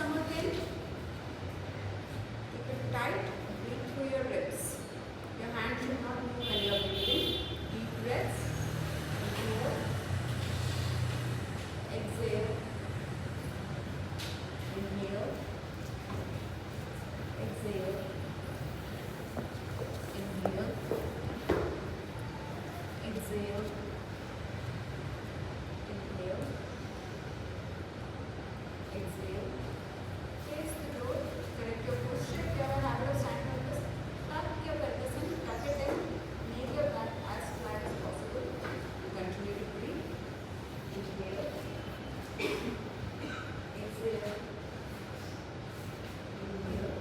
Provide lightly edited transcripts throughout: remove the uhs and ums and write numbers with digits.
stomach in. Keep it tight. Breathe through your lips. Your hand should not move when you are breathing. Deep breaths. Inhale. Exhale. Inhale. Exhale. Inhale. Exhale. Inhale. Exhale. Face the throat. Correct your posture. If you have a habit of standing like this, tuck your pelvis in, tuck it in. Make your back as flat as possible. Continue to breathe. Inhale. Exhale. Inhale.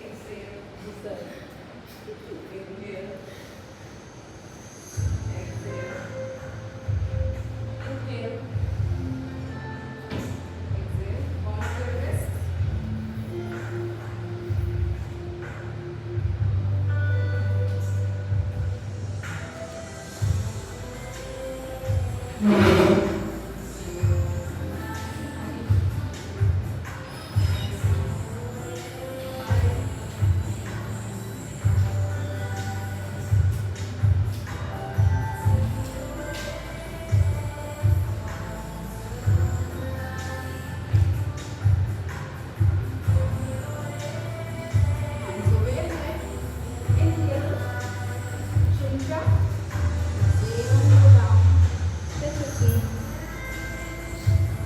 Exhale. Inhale. Exhale. Inhale. Exhale. Pause your wrist. Hands over your head. Inhale. Chin tuck. Exhale and go down. Touch your feet.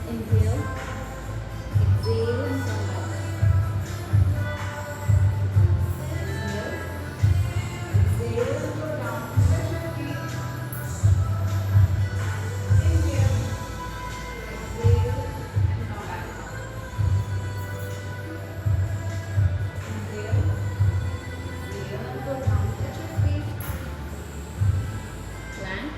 Inhale. Exhale and come back. Inhale. Exhale and go down. Touch your feet. Inhale. Exhale and come back. Inhale. Exhale and go down. Touch your feet. Plank.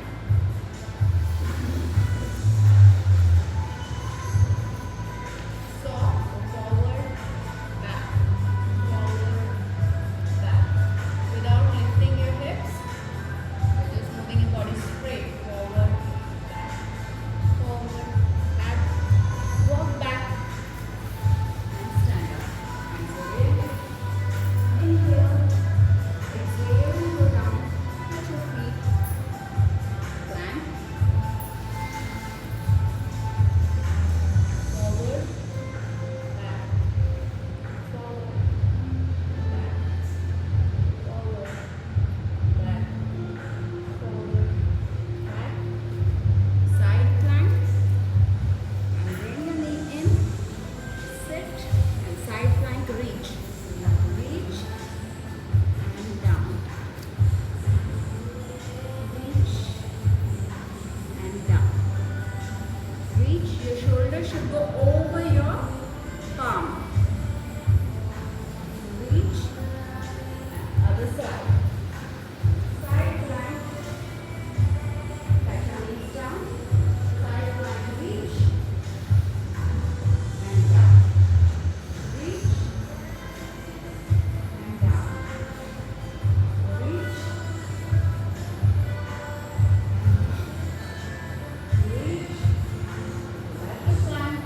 Soft. Forward. Back. Forward. Back. Without lifting your hips, you're just moving your body straight. Forward. Back. Forward. Back. Walk back. And stand up. Hands over your head. Inhale. Exhale and go down. Touch your feet. Plank. Forward. Back. Forward. Back. Forward. Back. Forward. Back. Side plank. And bring your knee in. Sit. And side plank reach. Reach. And down. Reach. And down. Reach. Your shoulder should go over your palm. Reach. Other side. Side plank. Touch your knees down. Side plank. Reach. And down. Reach. And down. Reach. Reach. Back to plank.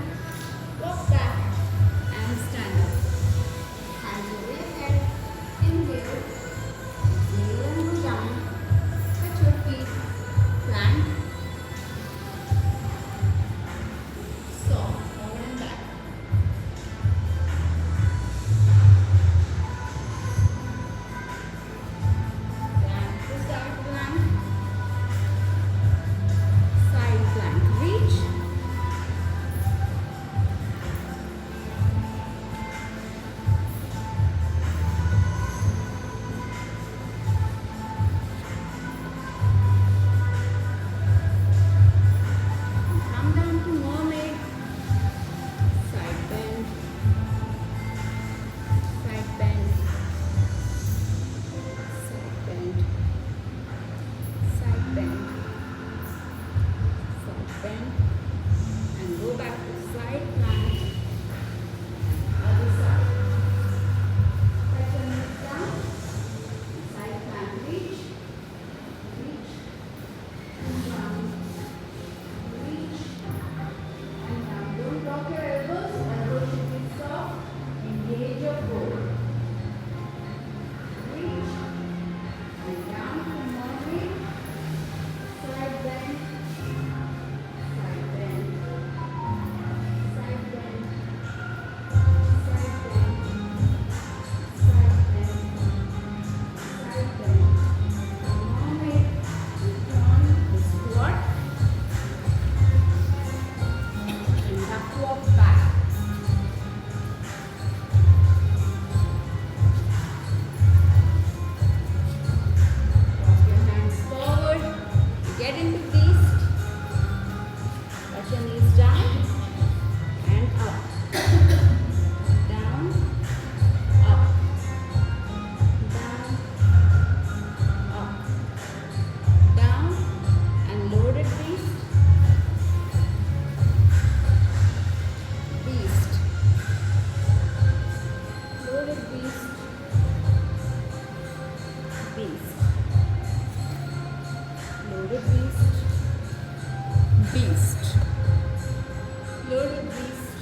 Loaded beast.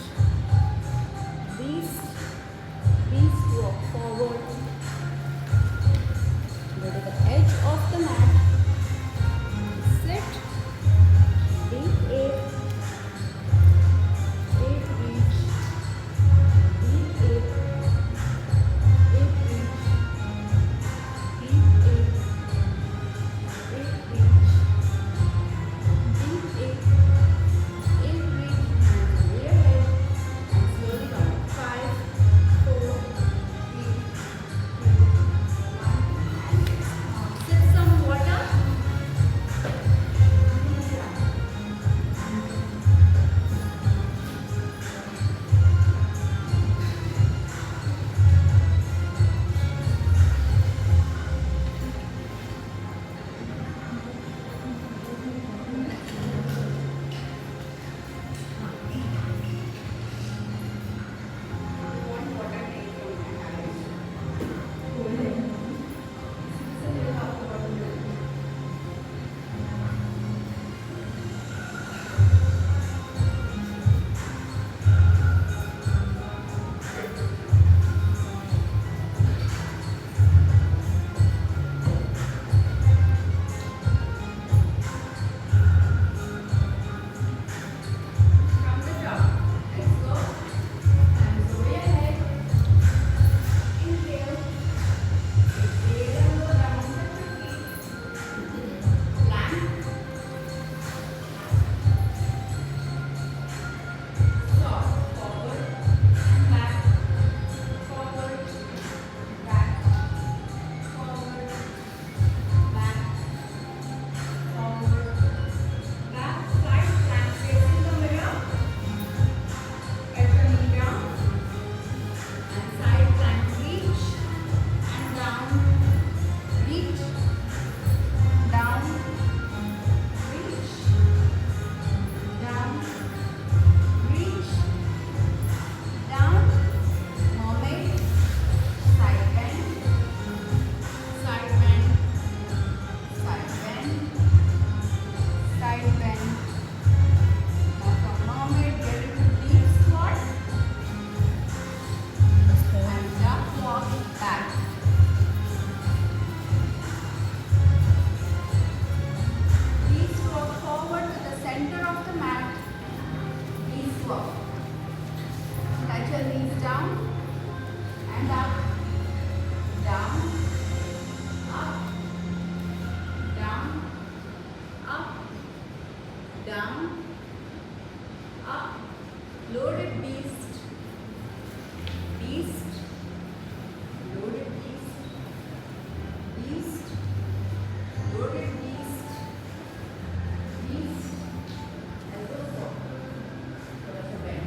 Beast. Beast walk forward. Go to the edge of the mat. Sit. Deep 8. 8 reach. Deep 8. 8 reach. Deep 8. 8 reach. Deep 8. 8 reach. Hands way ahead. And slowly down. 5, 4, 3, 2, 1. And sip some water. From the top, let's go. Hands way ahead. Inhale. Exhale and go down. Plank. Stop. Forward and back. Forward. Back. Forward. Back. Forward. Back. Side plank facing the mirror. Get your knee down. And side plank reach. And down. Reach. Down. Reach. Down. Reach. Down. Mermaid. Side bend. Side bend. Side bend. Side bend. Now from mermaid, get into deep squat. And duck walk back. Please walk forward to the center of the mat. Please walk. Touch your knees down and up, down, up, down, up, down, up. Loaded beast, beast, loaded beast, beast, loaded beast, beast. Elbows up. Throw the bend.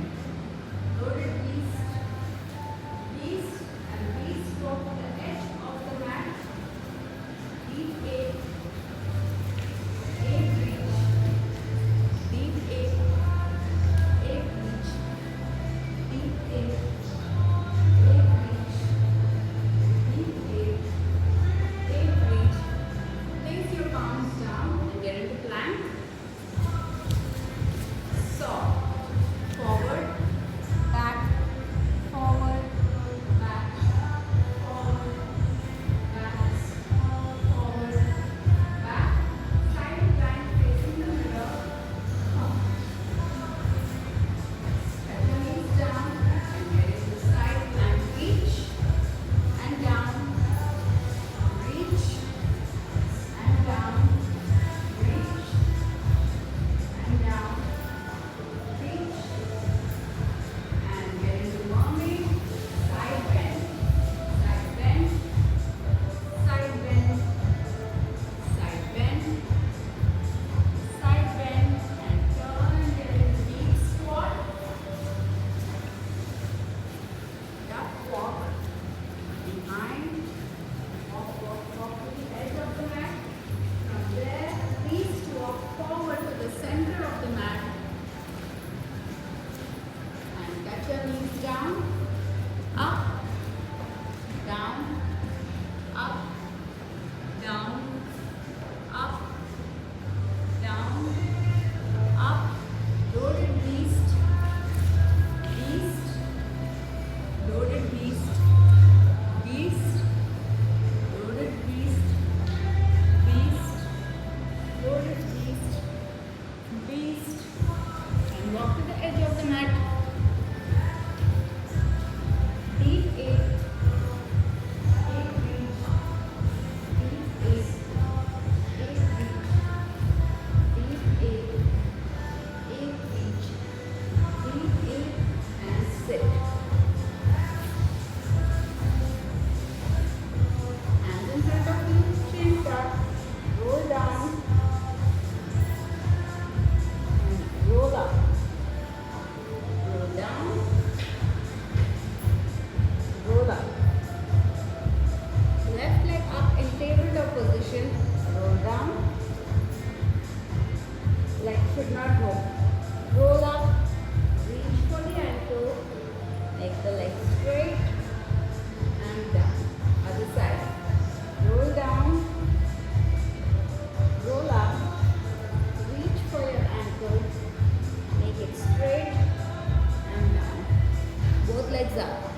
Gaze up.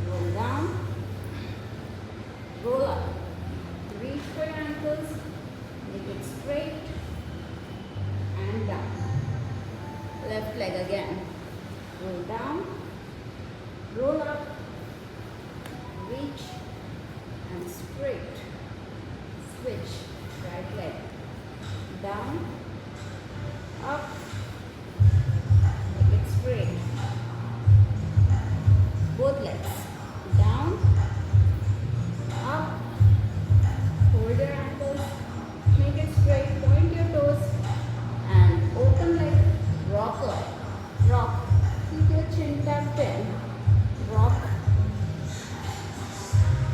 Roll down. Roll up. Reach for your ankles. Make it straight. And down. Left leg again. Roll down. Roll up. Reach. And straight. Switch. Right leg. Down. Up. Make it straight. Both legs. Down. Up. Hold your ankles. Make it straight. Point your toes. And open leg. Rock up. Rock. Keep your chin tucked in. Rock.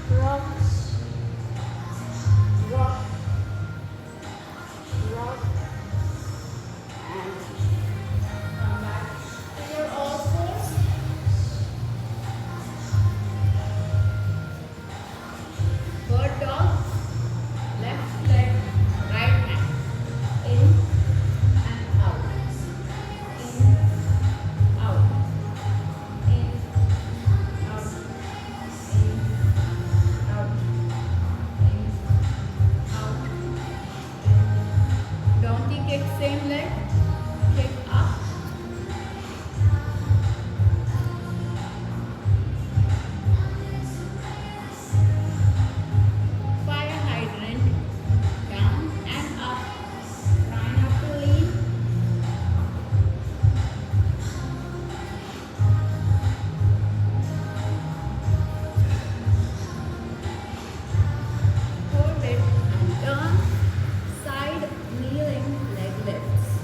Rock. Rock. Rock. And come back to your all fours. Bird dog. Left leg, right hand. In and out. In, out. In, out. In, out. In, out. In. Donkey kick, same leg. Kick up. Fire hydrant. Down and up. Try not to lean. Hold it and turn. Side kneeling leg lifts.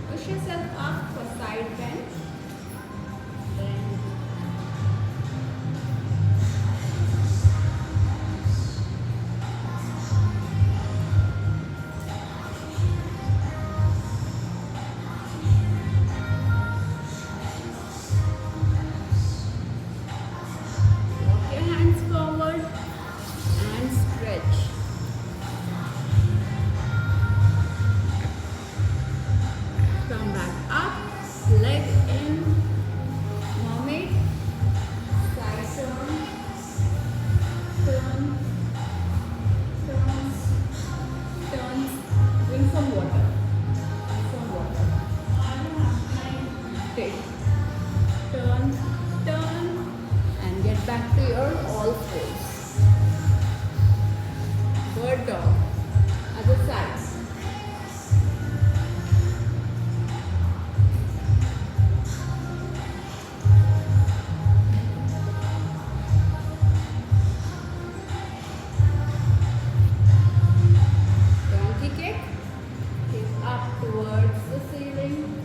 Push yourself up for side bend. Then walk your hands forward and stretch. Come back up, leg in, mermaid, side turn, turns, turns, drink some water, take, turn, and get back to your all fours. Bird dog, other side. Donkey kick. Kick up towards the ceiling.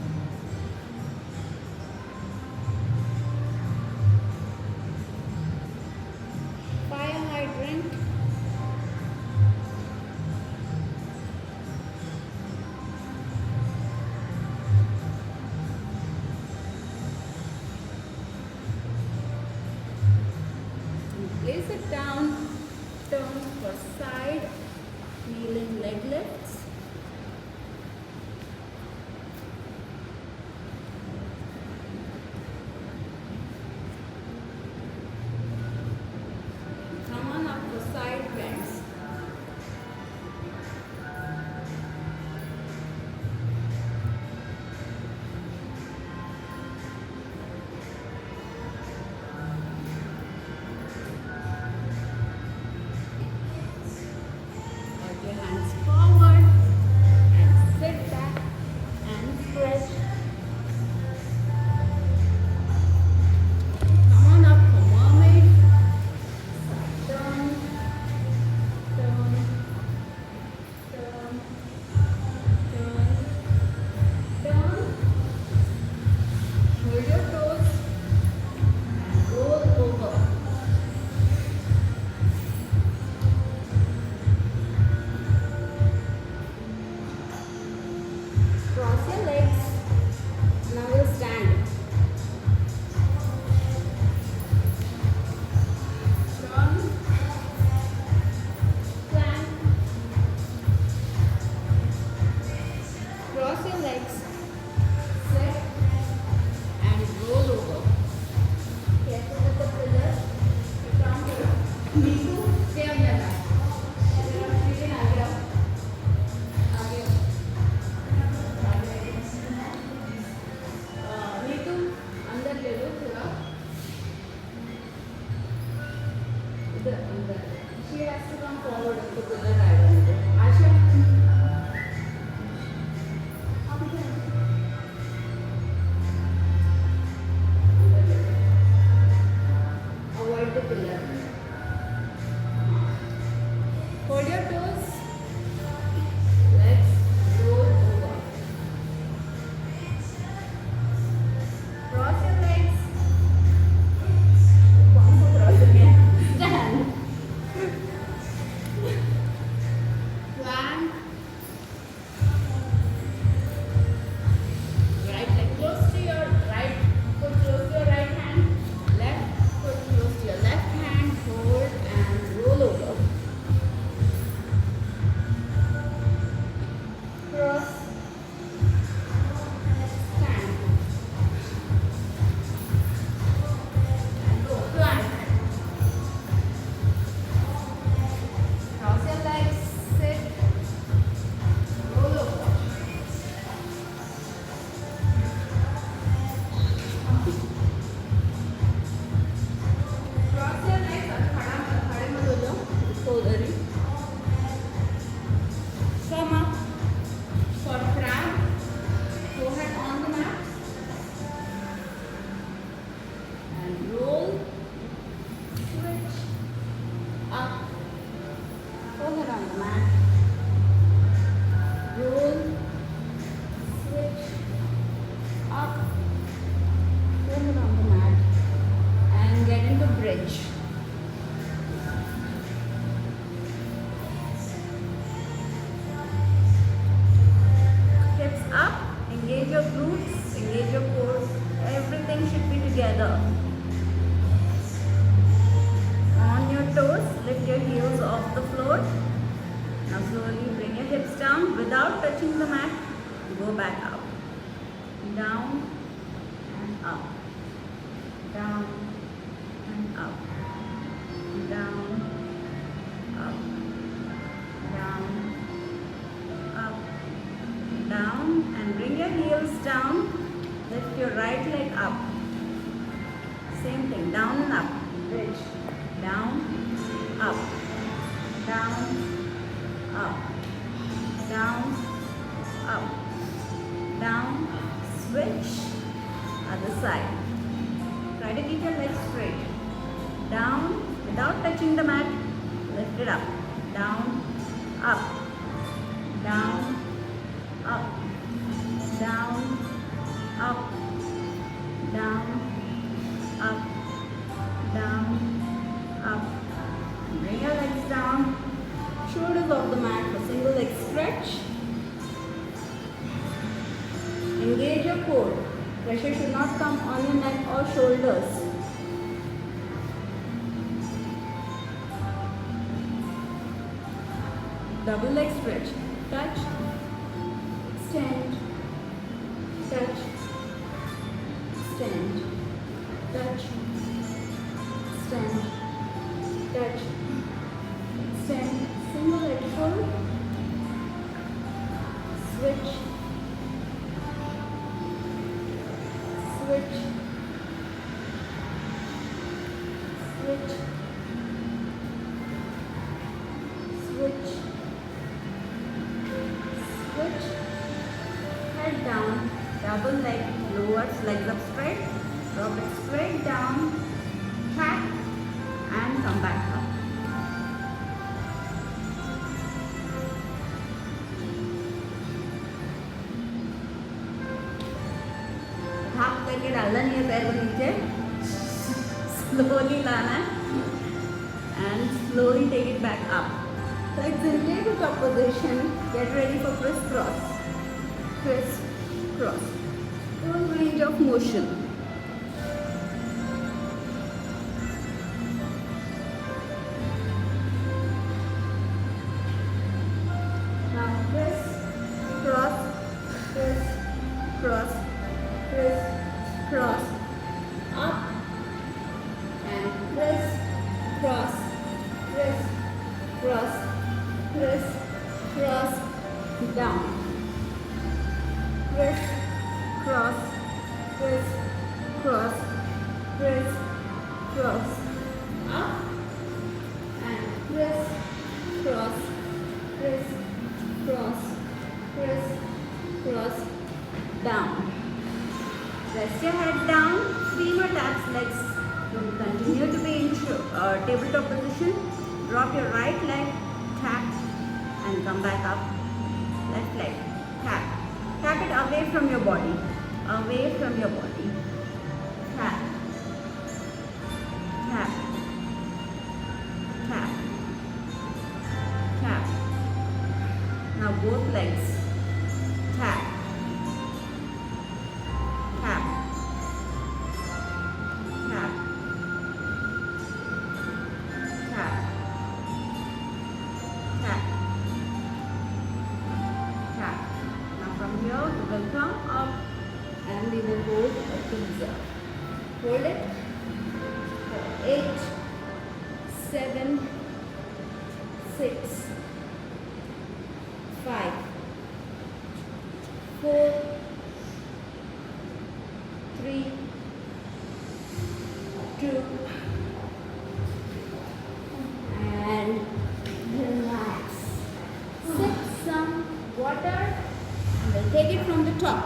Fire hydrant. And place it down. Turn for side. Kneeling leg lifts. Come on up for side bends. Put your hands forward. Neetu stay on your back. इधर आओ, नीतिन आगे आओ, आगे आओ, नीतू अंदर ले लो थोड़ा, इधर अंदर. She has to come forward to the right hand. Asha, आप इधर आओ. Avoid the pillar. Hold your toes. Let's roll over. Cross your legs. कौन सा cross again? Stand. Plank. Right leg close to your right foot, close to your right hand. Left foot close to your left hand. Hold and roll over. Cross. Stand. And go. Plank. Cross your legs. Sit. Roll over. Cross your legs और खड़े मत हो जाओ, इसको उधर ही. Come up for crab. Forehead on the mat. And roll. Switch. Up. Forehead on the mat. Roll. Switch. Up. Forehead on the mat. And get into bridge. Hips up, engage your glutes, engage your core. Everything should be together. On your toes, lift your heels off the floor. Now slowly bring your hips down without touching the mat. Go back up. Down and up. Down and up. Down, up, down, up, down, and bring your heels down. Lift your right leg up. Same thing, down and up. Bridge. Down, up, down, up, down, up, down. Switch. Other side. Try to keep your legs straight. Down without touching the mat. Lift it up. Down, up, down, up, down, up, down, up, down, up. Bring your legs down. Shoulders off the mat for single leg stretch. Engage your core. Pressure should not come on your neck or shoulders. Double leg stretch. Touch. Extend. Touch. Extend. Touch. Extend. Touch. Extend. Single leg full. Switch. Switch. Switch. Switch. Switch. Head down. Double leg. Lowers legs up straight. Drop it straight down. Cat. And come back up. हाथ करके डालना नहीं है पैर को नीचे. Slowly लाना है. And slowly take it back up. So exit to top position. Get ready for crisscross. Crisscross. Full range of motion. Now crisscross, crisscross, crisscross. Up and crisscross. Press, cross, press, cross, down. Press, cross, press, cross, press, cross. Up and press, cross, press, cross, press, cross, down. Rest your head down, 3 more taps, legs will continue to be in tabletop position. Drop your right leg, tap and come back up. Left leg, tap. Tap it away from your body, away from your body. Tap, tap, tap, tap. Now both legs, tap, tap, tap, tap, tap, tap. Now from here we will come up and we will hold a pizza. Hold it for 8, 7, 6, 5, 4, 3, 2, and relax. Sip some water and we'll take it from the top.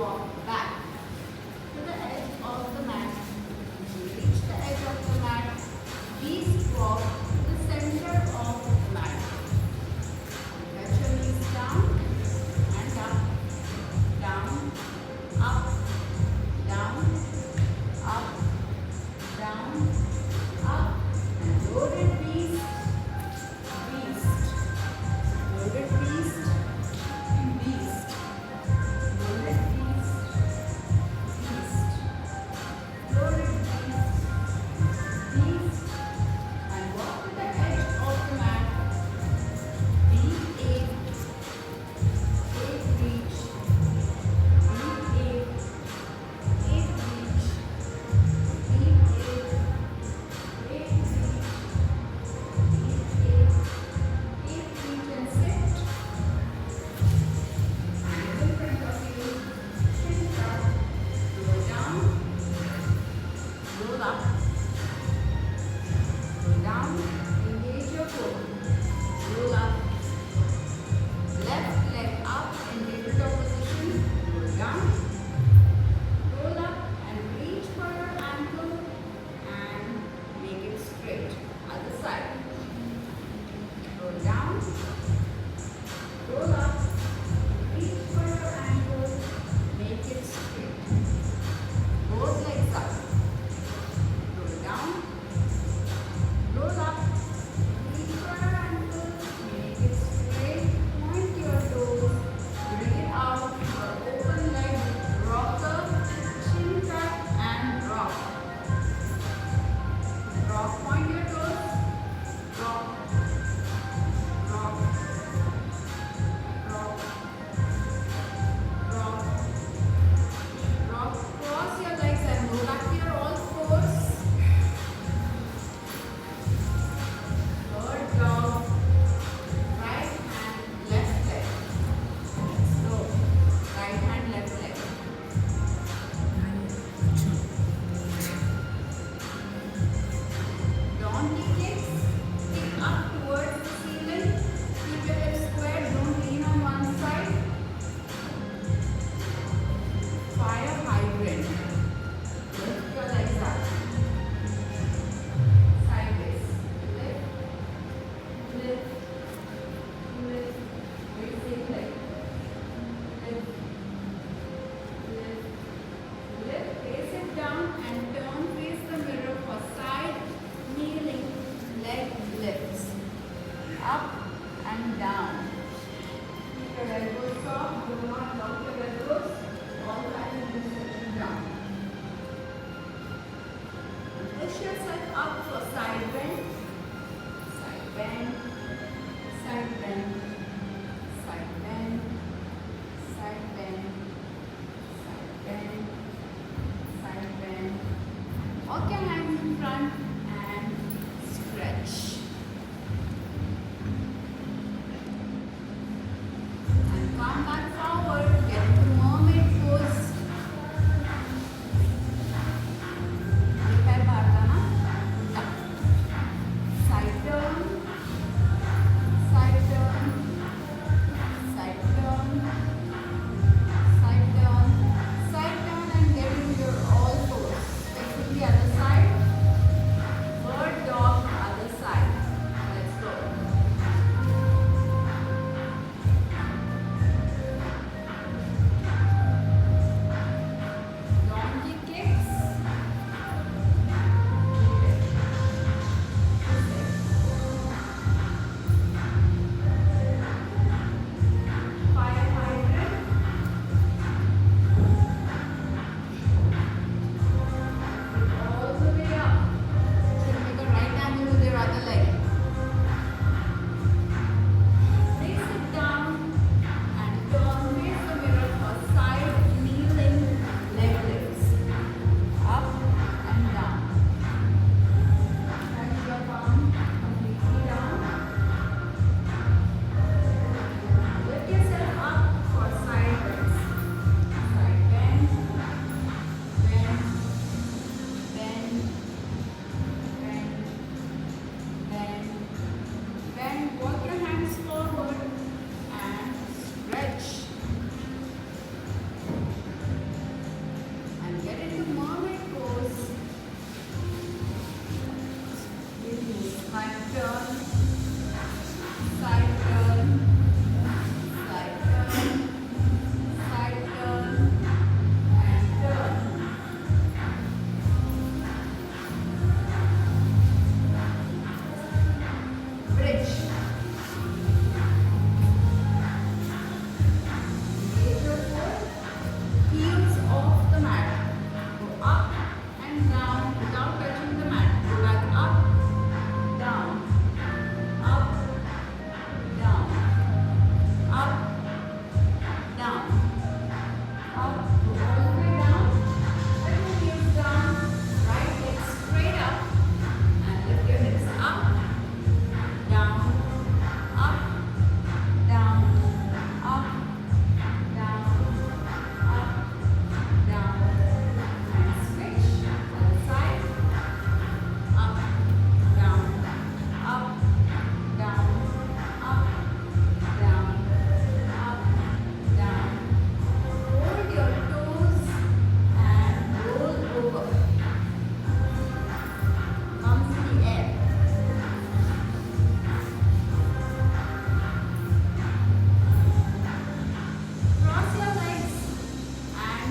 walk back to the edge of the mat. To reach the edge of the mat, beast walk to the center of the mat. Touch your knees down and up, down, up, down, up, down, up, and loaded beast, beast, loaded beast, beast, loaded beast, beast, loaded beast, beast, and walk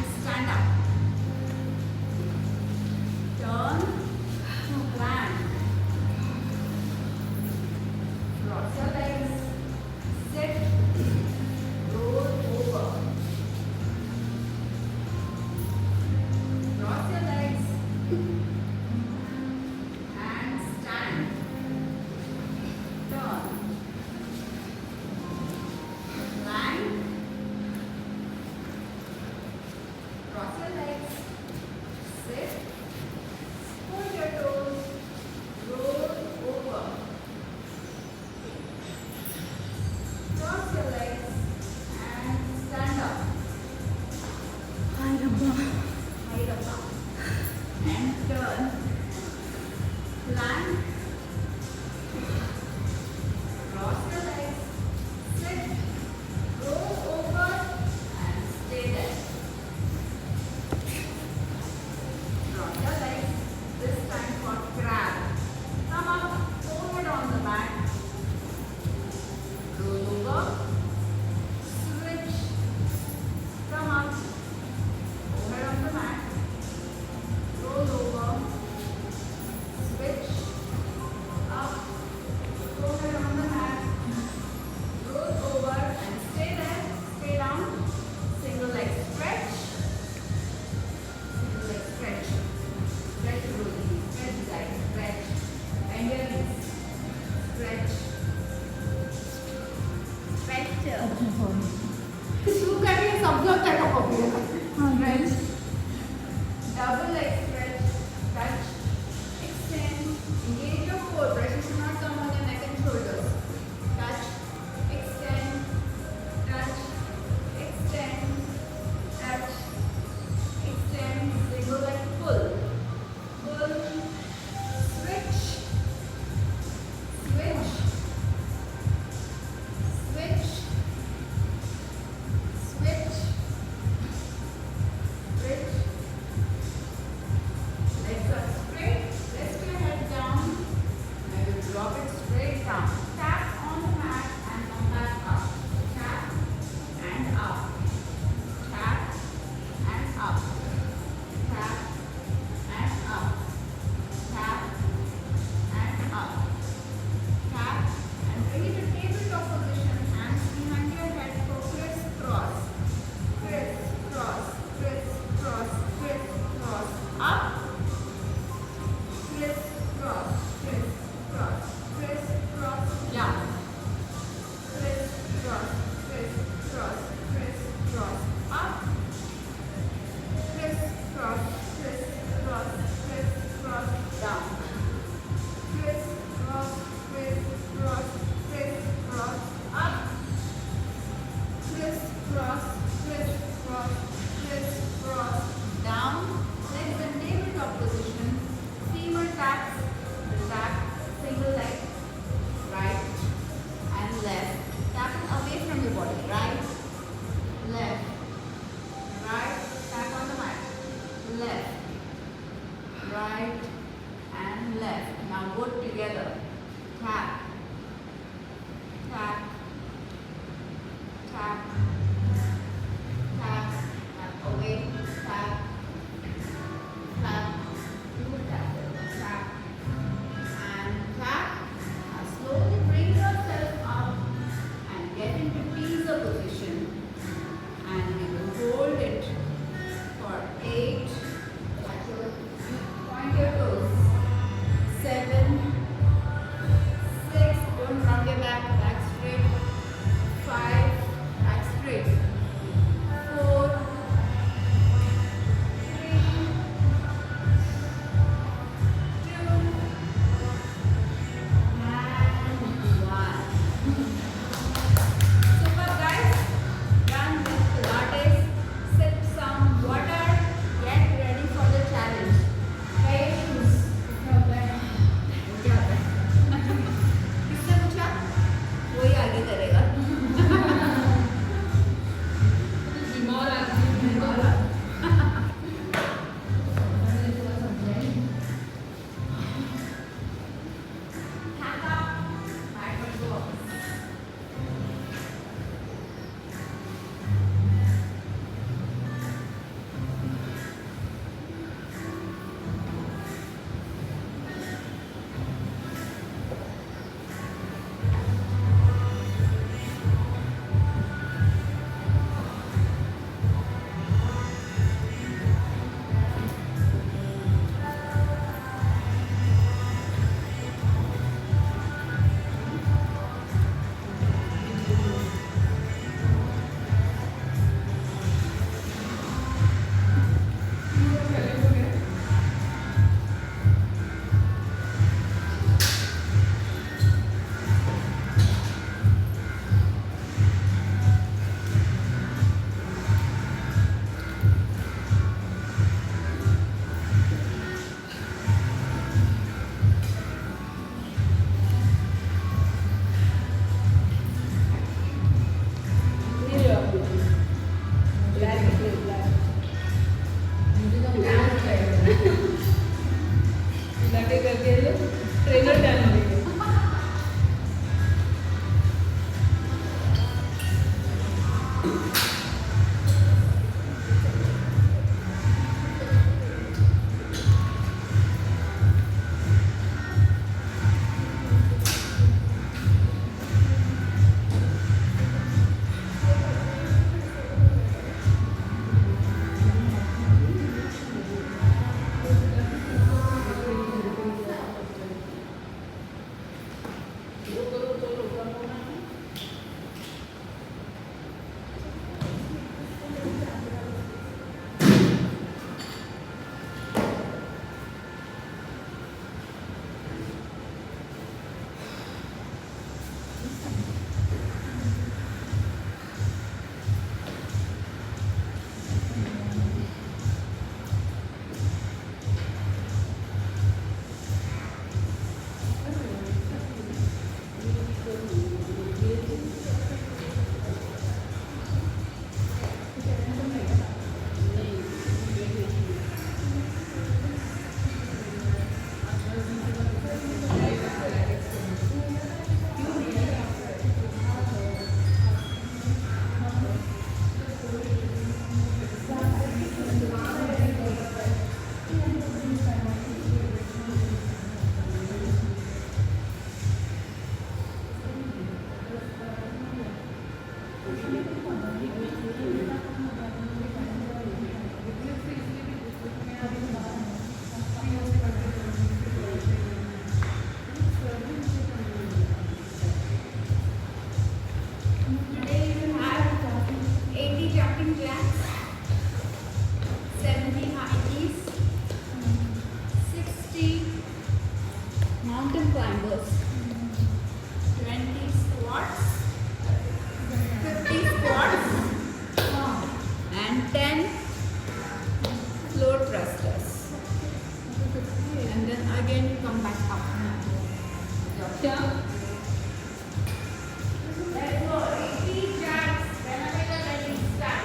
and stand up. Turn, plank. Cross your legs. Sit. Roll over. Cross your legs and stand. Turn. Plank. Cross your legs. Sit. Point your toes. Roll over. Cross your legs and stand up. Height up. And turn. Plank. Cross your legs. Sit. Roll over and stay there. climbers. 20 squats, 50 squats, and 10 floor thrusters. And then again you come back up. Here. Let's go. Repeat jacks. Whenever you're ready, start.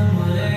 more